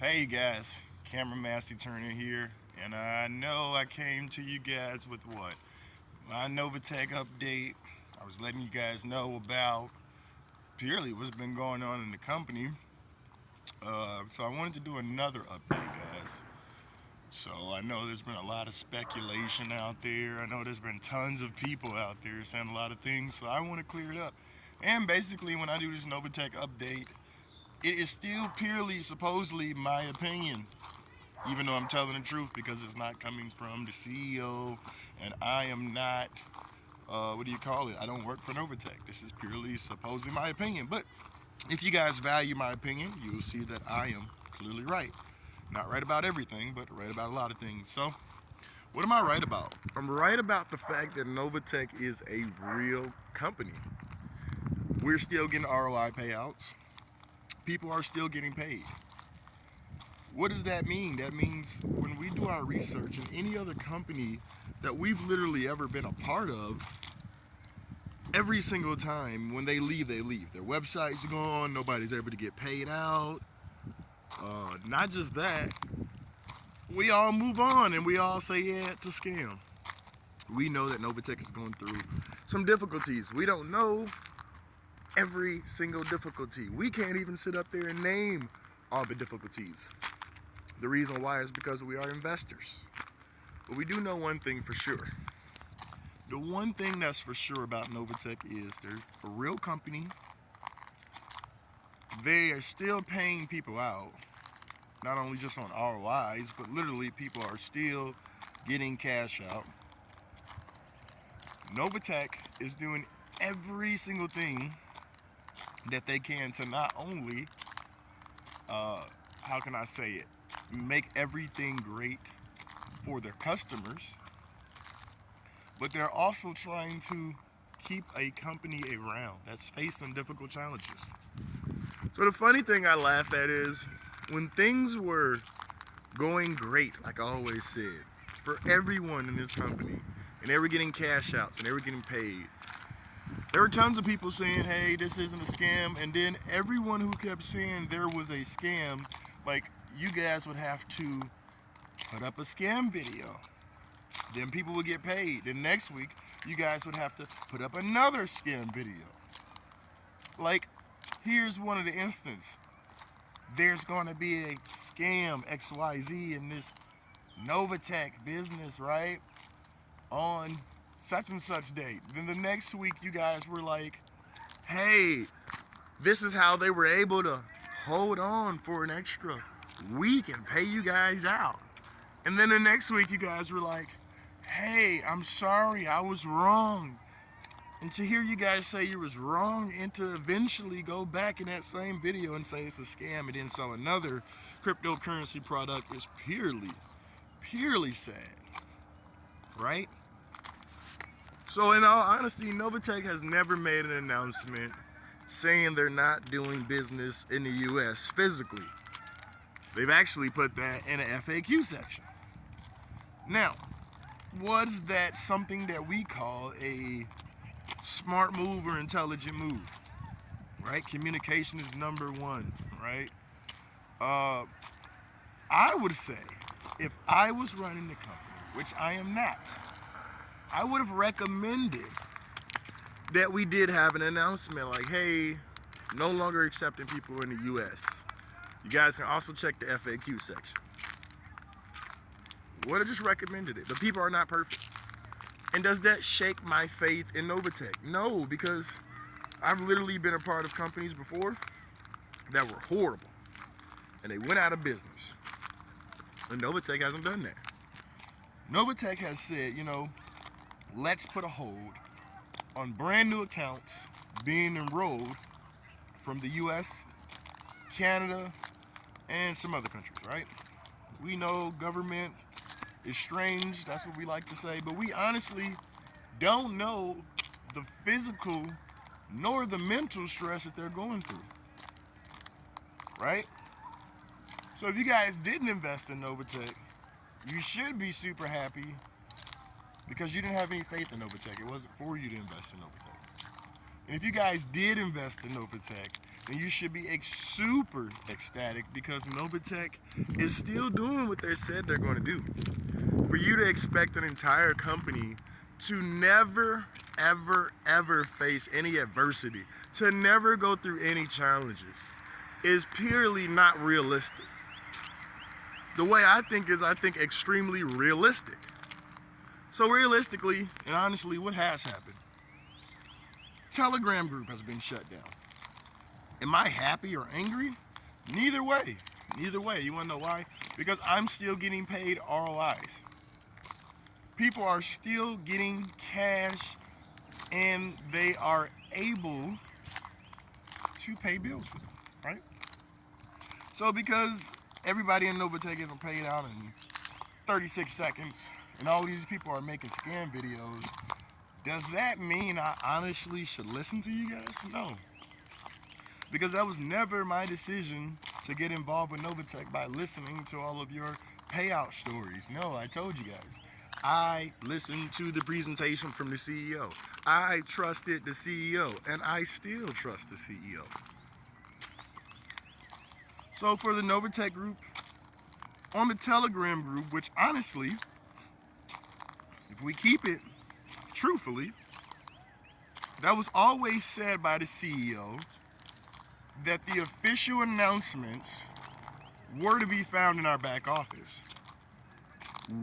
Hey guys, camera Massey-Turner here, and I know I came to you guys with what? My Novatech update. I was letting you guys know about purely what's been going on in the company. So I wanted to do another update, guys. So I know there's been a lot of speculation out there. I know there's been tons of people out there saying a lot of things, so I want to clear it up. And basically, when I do this Novatech update, it is still purely, supposedly, my opinion, even though I'm telling the truth because it's not coming from the CEO, and I am not, what do you call it? I don't work for Novatech. This is purely, supposedly, my opinion. But if you guys value my opinion, you'll see that I am clearly right. Not right about everything, but right about a lot of things. So, what am I right about? I'm right about the fact that Novatech is a real company. We're still getting ROI payouts. People are still getting paid. What does that mean? That means when we do our research in any other company that we've literally ever been a part of, every single time when they leave, they leave. Their website's gone, nobody's able to get paid out. Not just that, we all move on and we all say, yeah, it's a scam. We know that Novatech is going through some difficulties. We don't know every single difficulty. We can't even sit up there and name all the difficulties. The reason why is because we are investors. But we do know one thing for sure. The one thing that's for sure about Novatech is they're a real company. They are still paying people out, not only just on ROIs, but literally people are still getting cash out. Novatech is doing every single thing that they can to not only, how can I say it, make everything great for their customers, but they're also trying to keep a company around that's facing difficult challenges. So the funny thing I laugh at is when things were going great, like I always said, for everyone in this company, and they were getting cash outs and they were getting paid, there were tons of people saying, hey, this isn't a scam, and then everyone who kept saying there was a scam, like, you guys would have to put up a scam video. Then people would get paid. Then next week, you guys would have to put up another scam video. Like, here's one of the instances. There's going to be a scam XYZ in this Novatech business, right? On such and such date. Then the next week you guys were like, hey, this is how they were able to hold on for an extra week and pay you guys out. And then the next week you guys were like, hey, I'm sorry, I was wrong. And to hear you guys say you was wrong and to eventually go back in that same video and say it's a scam and then sell another cryptocurrency product is purely sad, right? So in all honesty, Novatech has never made an announcement saying they're not doing business in the US physically. They've actually put that in an FAQ section. Now, was that something that we call a smart move or intelligent move? Right? Communication is number one, right? I would say if I was running the company, which I am not, I would have recommended that we did have an announcement like, hey, no longer accepting people in the US. You guys can also check the FAQ section. Would have just recommended it. But people are not perfect. And does that shake my faith in Novatech? No, because I've literally been a part of companies before that were horrible. And they went out of business. And Novatech hasn't done that. Novatech has said, let's put a hold on brand new accounts being enrolled from the US, Canada, and some other countries, right? We know government is strange, that's what we like to say, but we honestly don't know the physical nor the mental stress that they're going through, right? So if you guys didn't invest in Novatech, you should be super happy because you didn't have any faith in Novatech. It wasn't for you to invest in Novatech. And if you guys did invest in Novatech, then you should be super ecstatic because Novatech is still doing what they said they're going to do. For you to expect an entire company to never, ever face any adversity, to never go through any challenges, is purely not realistic. The way I think is, I think extremely realistic. So realistically, and honestly, what has happened? Telegram group has been shut down. Am I happy or angry? Neither way. Neither way. You want to know why? Because I'm still getting paid ROIs. People are still getting cash and they are able to pay bills with them, right? So because everybody in Novatech isn't paid out in 36 seconds and all these people are making scam videos, does that mean I honestly should listen to you guys? No. Because that was never my decision to get involved with Novatech by listening to all of your payout stories. No, I told you guys. I listened to the presentation from the CEO. I trusted the CEO, and I still trust the CEO. So for the Novatech group, on the Telegram group, which honestly, if we keep it truthfully, that was always said by the CEO that the official announcements were to be found in our back office.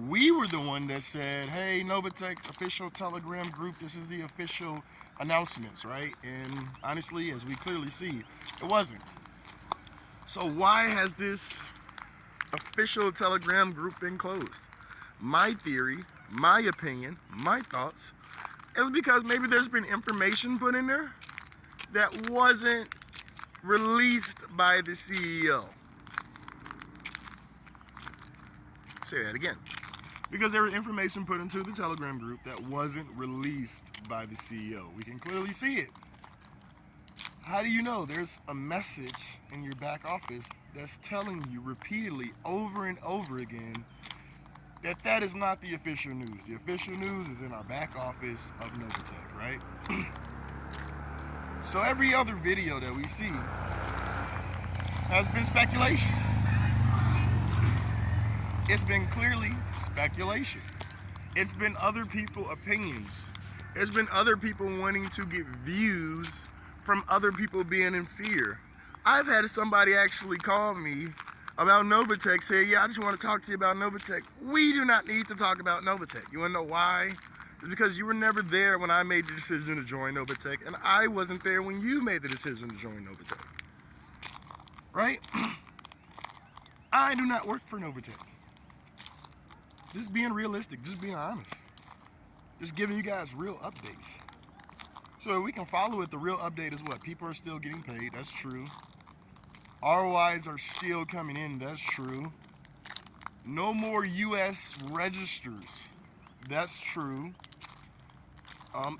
We were the one that said, hey, Novatech official Telegram group, this is the official announcements, right? And honestly, as we clearly see, it wasn't. So why has this official Telegram group been closed? My theory, my opinion, my thoughts, is because maybe there's been information put in there that wasn't released by the CEO. Say that again. Because there was information put into the Telegram group that wasn't released by the CEO. We can clearly see it. How do you know? There's a message in your back office that's telling you repeatedly over and over again that that is not the official news. The official news is in our back office of Novatech, right? So every other video that we see has been speculation. It's been clearly speculation. It's been other people's opinions. It's been other people wanting to get views from other people being in fear. I've had somebody actually call me about Novatech, saying, yeah, I just want to talk to you about Novatech. We do not need to talk about Novatech. You want to know why? It's because you were never there when I made the decision to join Novatech, and I wasn't there when you made the decision to join Novatech. Right? I do not work for Novatech. Just being realistic, just being honest. Just giving you guys real updates. So we can follow it. The real update is what? People are still getting paid. That's true. ROIs are still coming in. That's true. No more U.S. registers. That's true.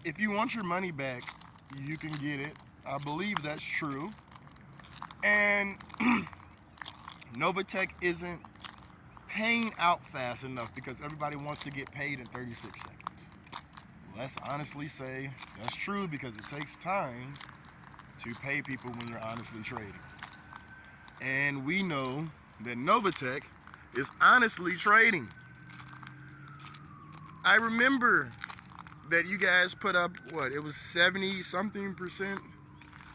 If you want your money back, you can get it. I believe that's true. And Novatech isn't paying out fast enough because everybody wants to get paid in 36 seconds. Let's honestly say that's true because it takes time to pay people when you're honestly trading. And we know that Novatech is honestly trading. I remember that you guys put up, what, it was 70-something%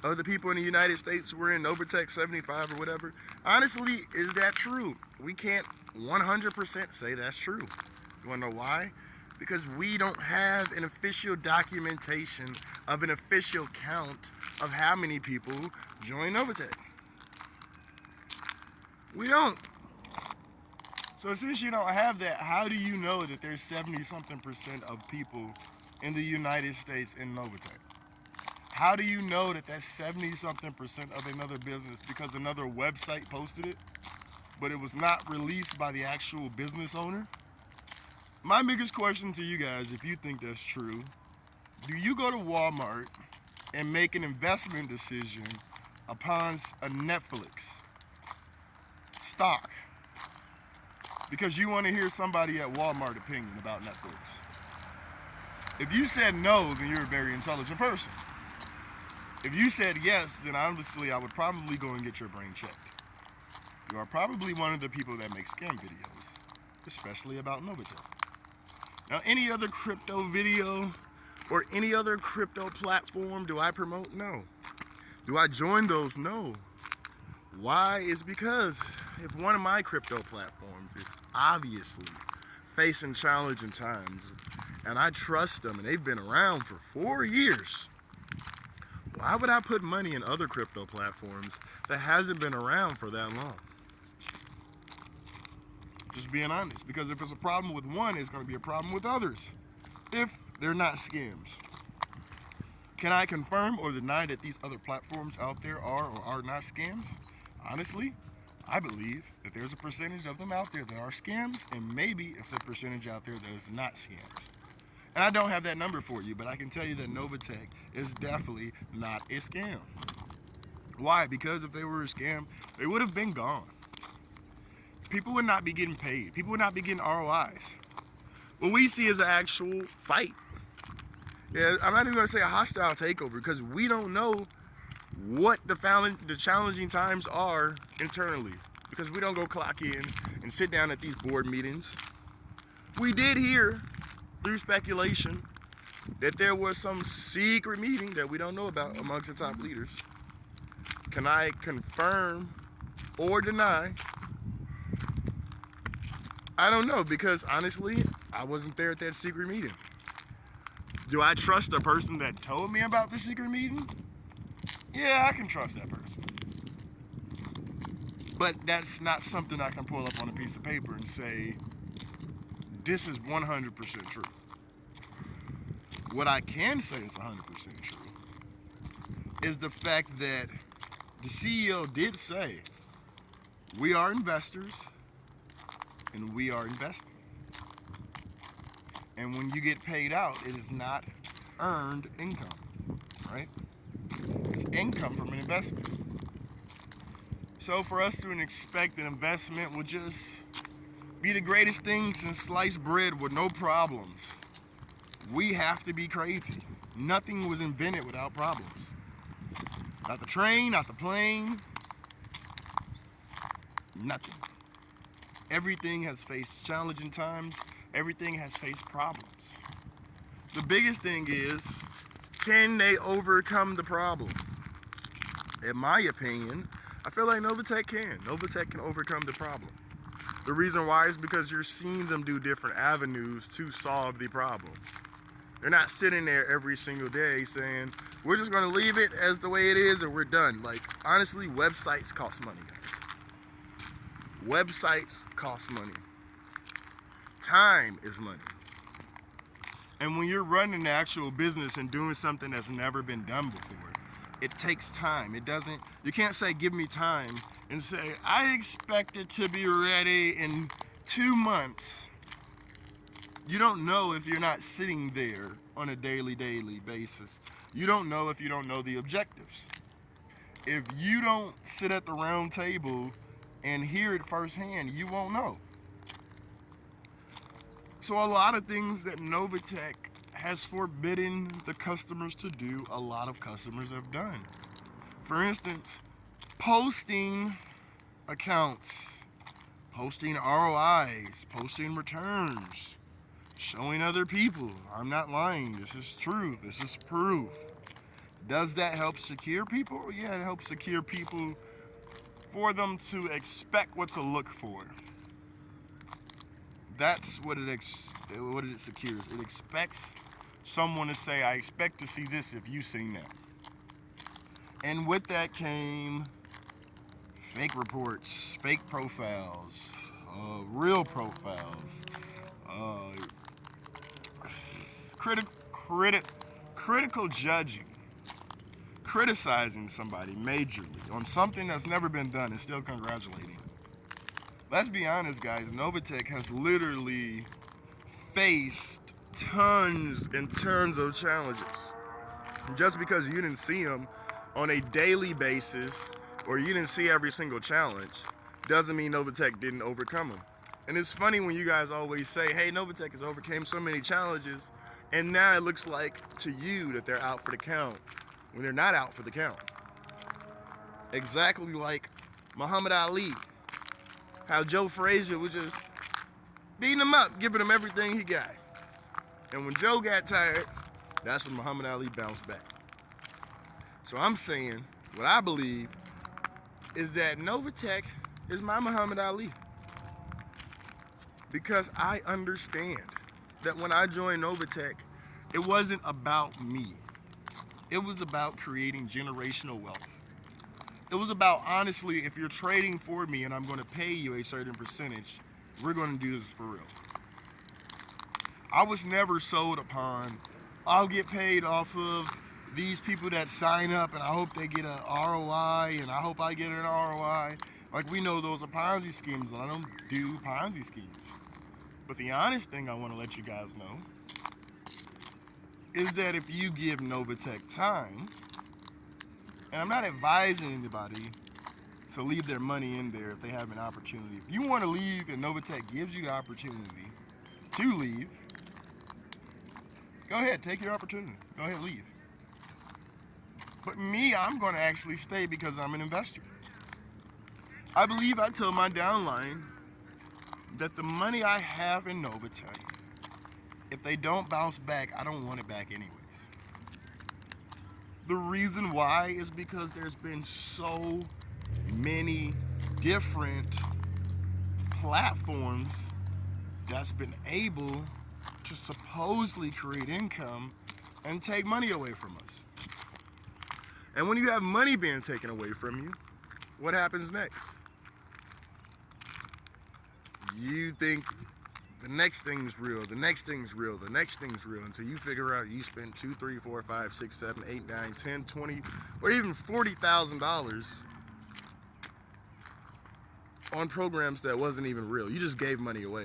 of the people in the United States were in Novatech 75 or whatever. Honestly, is that true? We can't 100% say that's true. You wanna know why? Because we don't have an official documentation of an official count of how many people join Novatech. We don't. So since you don't have that, how do you know that there's 70-something% of people in the United States in Novatech? How do you know that that's 70-something% of another business because another website posted it, but it was not released by the actual business owner? My biggest question to you guys, if you think that's true, do you go to Walmart and make an investment decision upon a Netflix stock because you want to hear somebody at Walmart opinion about Netflix? If you said no, then you're a very intelligent person. If you said yes, then honestly, I would probably go and get your brain checked. You are probably one of the people that make scam videos, especially about Novatech. Now, any other crypto video or any other crypto platform do I promote? No. Do I join those? No. Why? Is because if one of my crypto platforms is obviously facing challenging times, and I trust them, and they've been around for 4 years, why would I put money in other crypto platforms that hasn't been around for that long? Just being honest, because if it's a problem with one, it's going to be a problem with others if they're not scams. Can I confirm or deny that these other platforms out there are or are not scams? Honestly, I believe that there's a percentage of them out there that are scams, and maybe it's a percentage out there that is not scams. And I don't have that number for you, but I can tell you that Novatech is definitely not a scam. Why? Because if they were a scam, they would have been gone. People would not be getting paid. People would not be getting ROIs. What we see is an actual fight. Yeah, I'm not even going to say a hostile takeover, because we don't know what the challenging times are internally, because we don't go clock in and sit down at these board meetings. We did hear through speculation that there was some secret meeting that we don't know about amongst the top leaders. Can I confirm or deny? I don't know, because honestly, I wasn't there at that secret meeting. Do I trust the person that told me about the secret meeting? Yeah, I can trust that person. But that's not something I can pull up on a piece of paper and say, this is 100% true. What I can say is 100% true is the fact that the CEO did say, we are investors and we are investing. And when you get paid out, it is not earned income, right? It's income from an investment. So for us to expect an investment will just be the greatest thing since sliced bread with no problems, we have to be crazy. Nothing was invented without problems. Not the train, not the plane, nothing. Everything has faced challenging times. Everything has faced problems. The biggest thing is, can they overcome the problem? In my opinion, I feel like Novatech can. Novatech can overcome the problem. The reason why is because you're seeing them do different avenues to solve the problem. They're not sitting there every single day saying, we're just going to leave it as the way it is and we're done. Like, honestly, websites cost money, guys. Websites cost money. Time is money. And when you're running an actual business and doing something that's never been done before, it takes time. You can't say, give me time, and say, I expect it to be ready in 2 months. You don't know if you're not sitting there on a daily basis. You don't know if you don't know the objectives. If you don't sit at the round table and hear it firsthand, you won't know. So a lot of things that Novatech has forbidden the customers to do, a lot of customers have done. For instance, posting accounts, posting ROIs, posting returns, showing other people, I'm not lying, this is true, this is proof. Does that help secure people? Yeah, it helps secure people for them to expect what to look for. That's what it secures. It expects someone to say, I expect to see this if you've seen that. And with that came fake reports, fake profiles, real profiles, critical judging, criticizing somebody majorly on something that's never been done and still congratulating. Let's be honest, guys, Novatech has literally faced tons and tons of challenges. Just because you didn't see them on a daily basis or you didn't see every single challenge doesn't mean Novatech didn't overcome them. And it's funny when you guys always say, hey, Novatech has overcame so many challenges, and now it looks like to you that they're out for the count. when they're not out for the count. Exactly like Muhammad Ali, how Joe Frazier was just beating him up, giving him everything he got. And when Joe got tired, that's when Muhammad Ali bounced back. So I'm saying, what I believe is that Novatech is my Muhammad Ali. Because I understand that when I joined Novatech, it wasn't about me. It was about creating generational wealth. It was about, honestly, if you're trading for me and I'm going to pay you a certain percentage, we're going to do this for real. I was never sold upon, I'll get paid off of these people that sign up and I hope they get an ROI and I hope I get an ROI. Like, we know those are Ponzi schemes, and I don't do Ponzi schemes. But the honest thing I want to let you guys know is that if you give Novatech time, and I'm not advising anybody to leave their money in there if they have an opportunity. If you want to leave and Novatech gives you the opportunity to leave, go ahead, take your opportunity. Go ahead, leave. But me, I'm going to actually stay because I'm an investor. I believe I tell my downline that the money I have in Novatech, if they don't bounce back, I don't want it back anyways. The reason why is because there's been so many different platforms that's been able to supposedly create income and take money away from us. And when you have money being taken away from you, what happens next? You think the next thing's real, the next thing's real, the next thing's real, until you figure out you spent $2, $3, $4, $5, $6, $7, $8, $9, $10, $20, or even $40,000 on programs that wasn't even real. You just gave money away.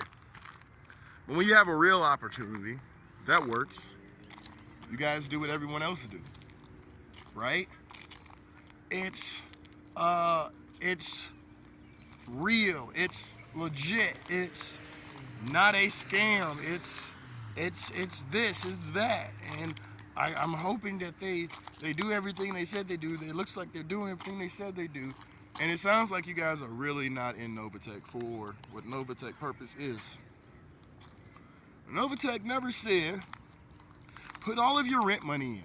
But when you have a real opportunity that works, you guys do what everyone else do, right? It's real. It's legit. It's not a scam. It's this, it's that. And I'm hoping that they do everything they said they do. It looks like they're doing everything they said they do. And it sounds like you guys are really not in Novatech for what Novatech purpose is. Novatech never said, put all of your rent money in.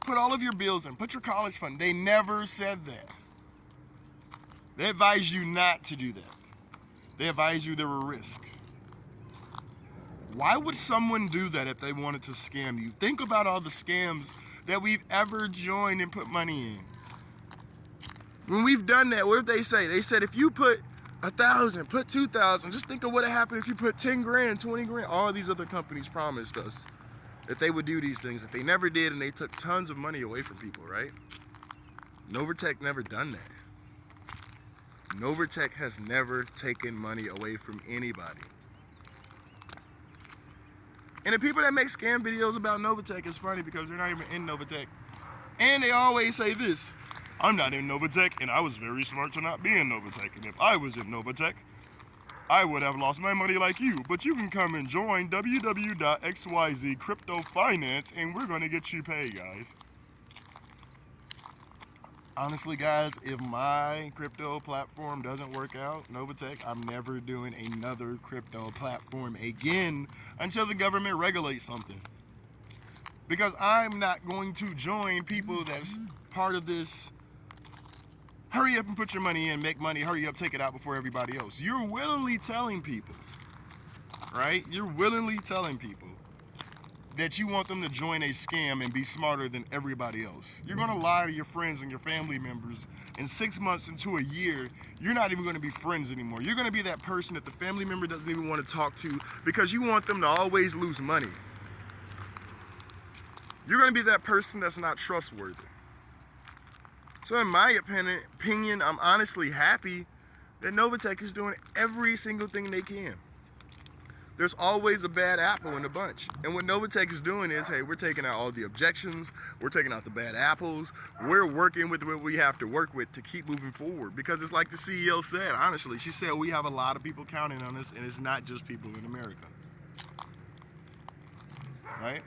Put all of your bills in. Put your college fund. They never said that. They advised you not to do that. They advised you there were risks. Why would someone do that if they wanted to scam you? Think about all the scams that we've ever joined and put money in. When we've done that, what did they say? They said if you put 1,000, put 2,000, just think of what would happen if you put 10 grand, 20 grand. All these other companies promised us that they would do these things, that they never did, and they took tons of money away from people, right? Novatech never done that. Novatech has never taken money away from anybody. And the people that make scam videos about Novatech is funny because they're not even in Novatech. And they always say this, I'm not in Novatech and I was very smart to not be in Novatech. And if I was in Novatech, I would have lost my money like you. But you can come and join www.xyz Crypto Finance and we're going to get you paid, guys. Honestly, guys, if my crypto platform doesn't work out, Novatech, I'm never doing another crypto platform again until the government regulates something. Because I'm not going to join people that's part of this, hurry up and put your money in, make money, hurry up, take it out before everybody else. You're willingly telling people, right? You're willingly telling people that you want them to join a scam and be smarter than everybody else. You're gonna lie to your friends and your family members. In 6 months into a year, you're not even gonna be friends anymore. You're gonna be that person that the family member doesn't even want to talk to because you want them to always lose money. You're gonna be that person that's not trustworthy. So in my opinion, I'm honestly happy that Novatech is doing every single thing they can. There's always a bad apple in the bunch. And what Novatech is doing is, hey, we're taking out all the objections, we're taking out the bad apples, we're working with what we have to work with to keep moving forward. Because it's like the CEO said, honestly, she said we have a lot of people counting on us and it's not just people in America. Right?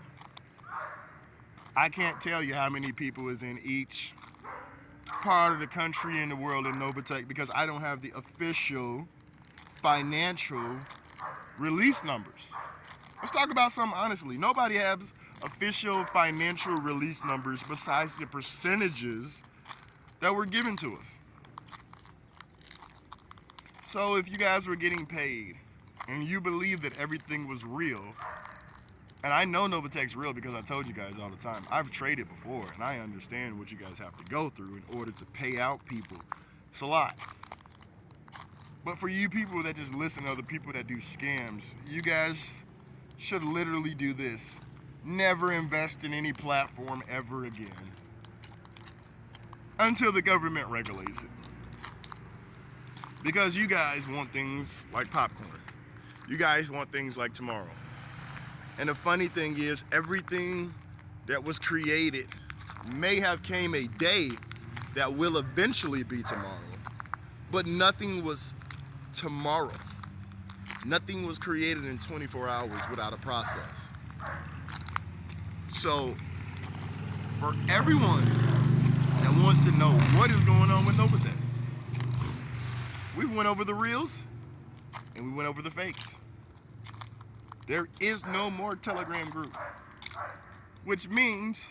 I can't tell you how many people is in each part of the country and the world in Novatech because I don't have the official financial release numbers. Let's talk about something honestly. Nobody has official financial release numbers besides the percentages that were given to us. So if you guys were getting paid and you believe that everything was real, and I know Novatech's real because I told you guys all the time, I've traded before and I understand what you guys have to go through in order to pay out people. It's a lot. But for you people that just listen to other people that do scams, you guys should literally do this. Never invest in any platform ever again until the government regulates it. Because you guys want things like popcorn. You guys want things like tomorrow. And the funny thing is, everything that was created may have came a day that will eventually be tomorrow. But nothing was tomorrow. Nothing was created in 24 hours without a process. So, for everyone that wants to know what is going on with Novatech, we went over the reals and we went over the fakes. There is no more Telegram group, which means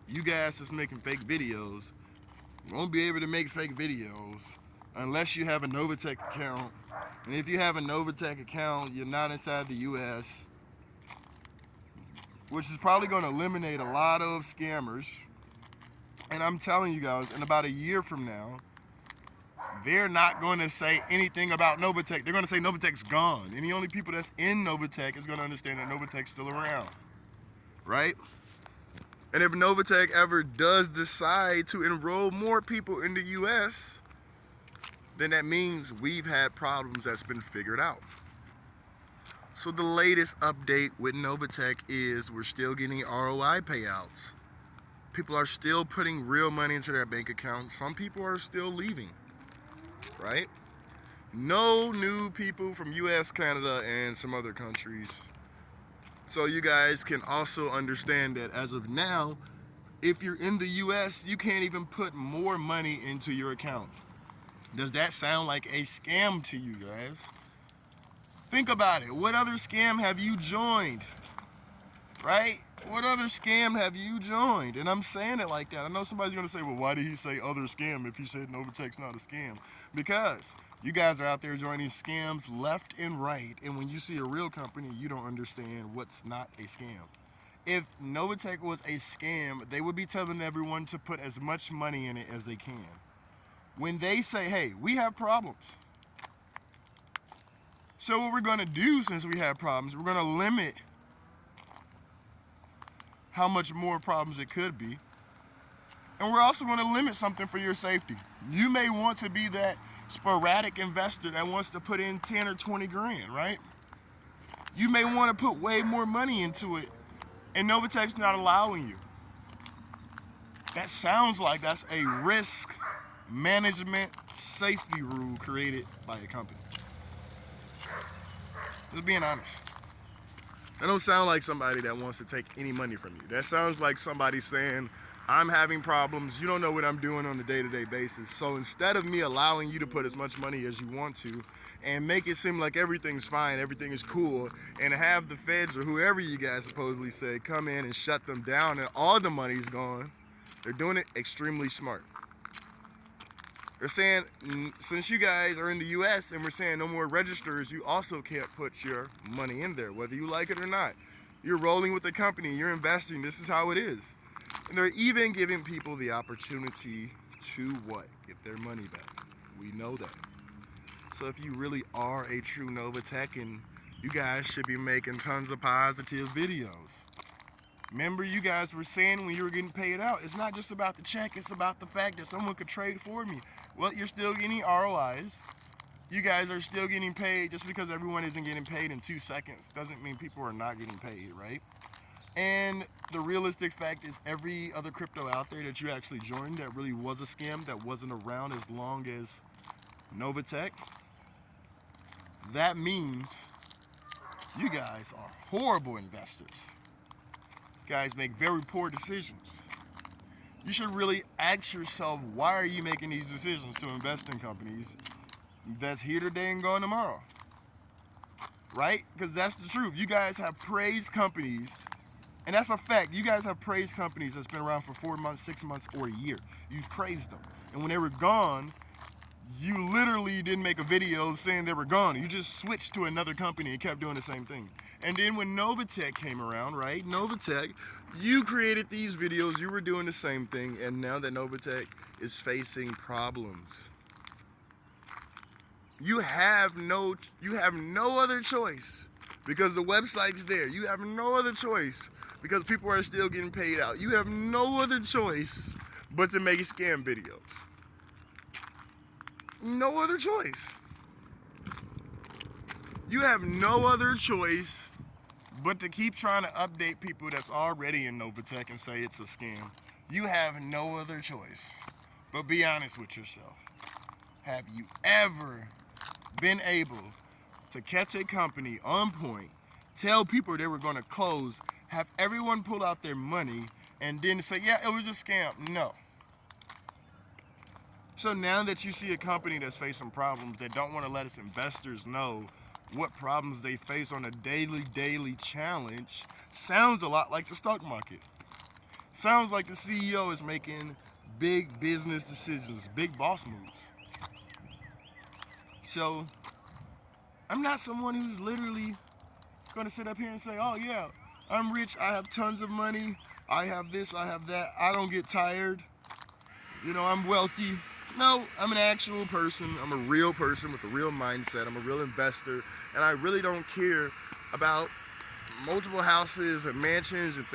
you guys that's making fake videos won't be able to make fake videos unless you have a Novatech account. And if you have a Novatech account, you're not inside the US, which is probably going to eliminate a lot of scammers. And I'm telling you guys, in about a year from now, they're not going to say anything about Novatech. They're going to say Novatech's gone. And the only people that's in Novatech is going to understand that Novatech's still around, right? And if Novatech ever does decide to enroll more people in the US, then that means we've had problems that's been figured out. So the latest update with Novatech is we're still getting ROI payouts. People are still putting real money into their bank account. Some people are still leaving, right? No new people from US, Canada, and some other countries. So you guys can also understand that as of now, if you're in the US, you can't even put more money into your account. Does that sound like a scam to you guys? Think about it. What other scam have you joined? Right? What other scam have you joined? And I'm saying it like that. I know somebody's going to say, well, why did he say other scam if he said Novatech's not a scam? Because you guys are out there joining scams left and right. And when you see a real company, you don't understand what's not a scam. If Novatech was a scam, they would be telling everyone to put as much money in it as they can. When they say, hey, we have problems. So what we're going to do since we have problems, we're going to limit how much more problems it could be. And we're also going to limit something for your safety. You may want to be that sporadic investor that wants to put in 10 or 20 grand, right? You may want to put way more money into it, and Novatech's not allowing you. That sounds like that's a risk management safety rule created by a company. Just being honest. That don't sound like somebody that wants to take any money from you. That sounds like somebody saying, I'm having problems, you don't know what I'm doing on a day-to-day basis. So instead of me allowing you to put as much money as you want to and make it seem like everything's fine, everything is cool, and have the feds or whoever you guys supposedly say come in and shut them down and all the money's gone, they're doing it extremely smart. They're saying, since you guys are in the US and we're saying no more registers, you also can't put your money in there, whether you like it or not. You're rolling with the company, you're investing, this is how it is. And they're even giving people the opportunity to what? Get their money back. We know that. So if you really are a true Novatech, and you guys should be making tons of positive videos. Remember, you guys were saying when you were getting paid out, it's not just about the check, it's about the fact that someone could trade for me. Well, you're still getting ROIs. You guys are still getting paid. Just because everyone isn't getting paid in 2 seconds doesn't mean people are not getting paid, right? And the realistic fact is every other crypto out there that you actually joined that really was a scam, that wasn't around as long as Novatech, that means you guys are horrible investors. guys make very poor decisions. You should really ask yourself, why are you making these decisions to invest in companies that's here today and gone tomorrow? Right? Because that's the truth. You guys have praised companies, and that's a fact. You guys have praised companies that's been around for 4 months, 6 months, or a year. You praised them. And when they were gone, you literally didn't make a video saying they were gone. You just switched to another company and kept doing the same thing. And then when Novatech came around, right? Novatech, you created these videos, you were doing the same thing, and now that Novatech is facing problems, you have no other choice, because the website's there. You have no other choice because people are still getting paid out. You have no other choice but to make scam videos. No other choice. You have no other choice but to keep trying to update people that's already in Novatech and say it's a scam. You have no other choice. But be honest with yourself. Have you ever been able to catch a company on point, tell people they were going to close, have everyone pull out their money, and then say, yeah, it was a scam? No. So now that you see a company that's facing problems, that don't want to let its investors know what problems they face on a daily challenge, sounds a lot like the stock market. Sounds like the CEO is making big business decisions, big boss moves. So I'm not someone who's literally going to sit up here and say, oh yeah, I'm rich, I have tons of money, I have this, I have that, I don't get tired, I'm wealthy. No, I'm an actual person. I'm a real person with a real mindset. I'm a real investor, and I really don't care about multiple houses and mansions and things.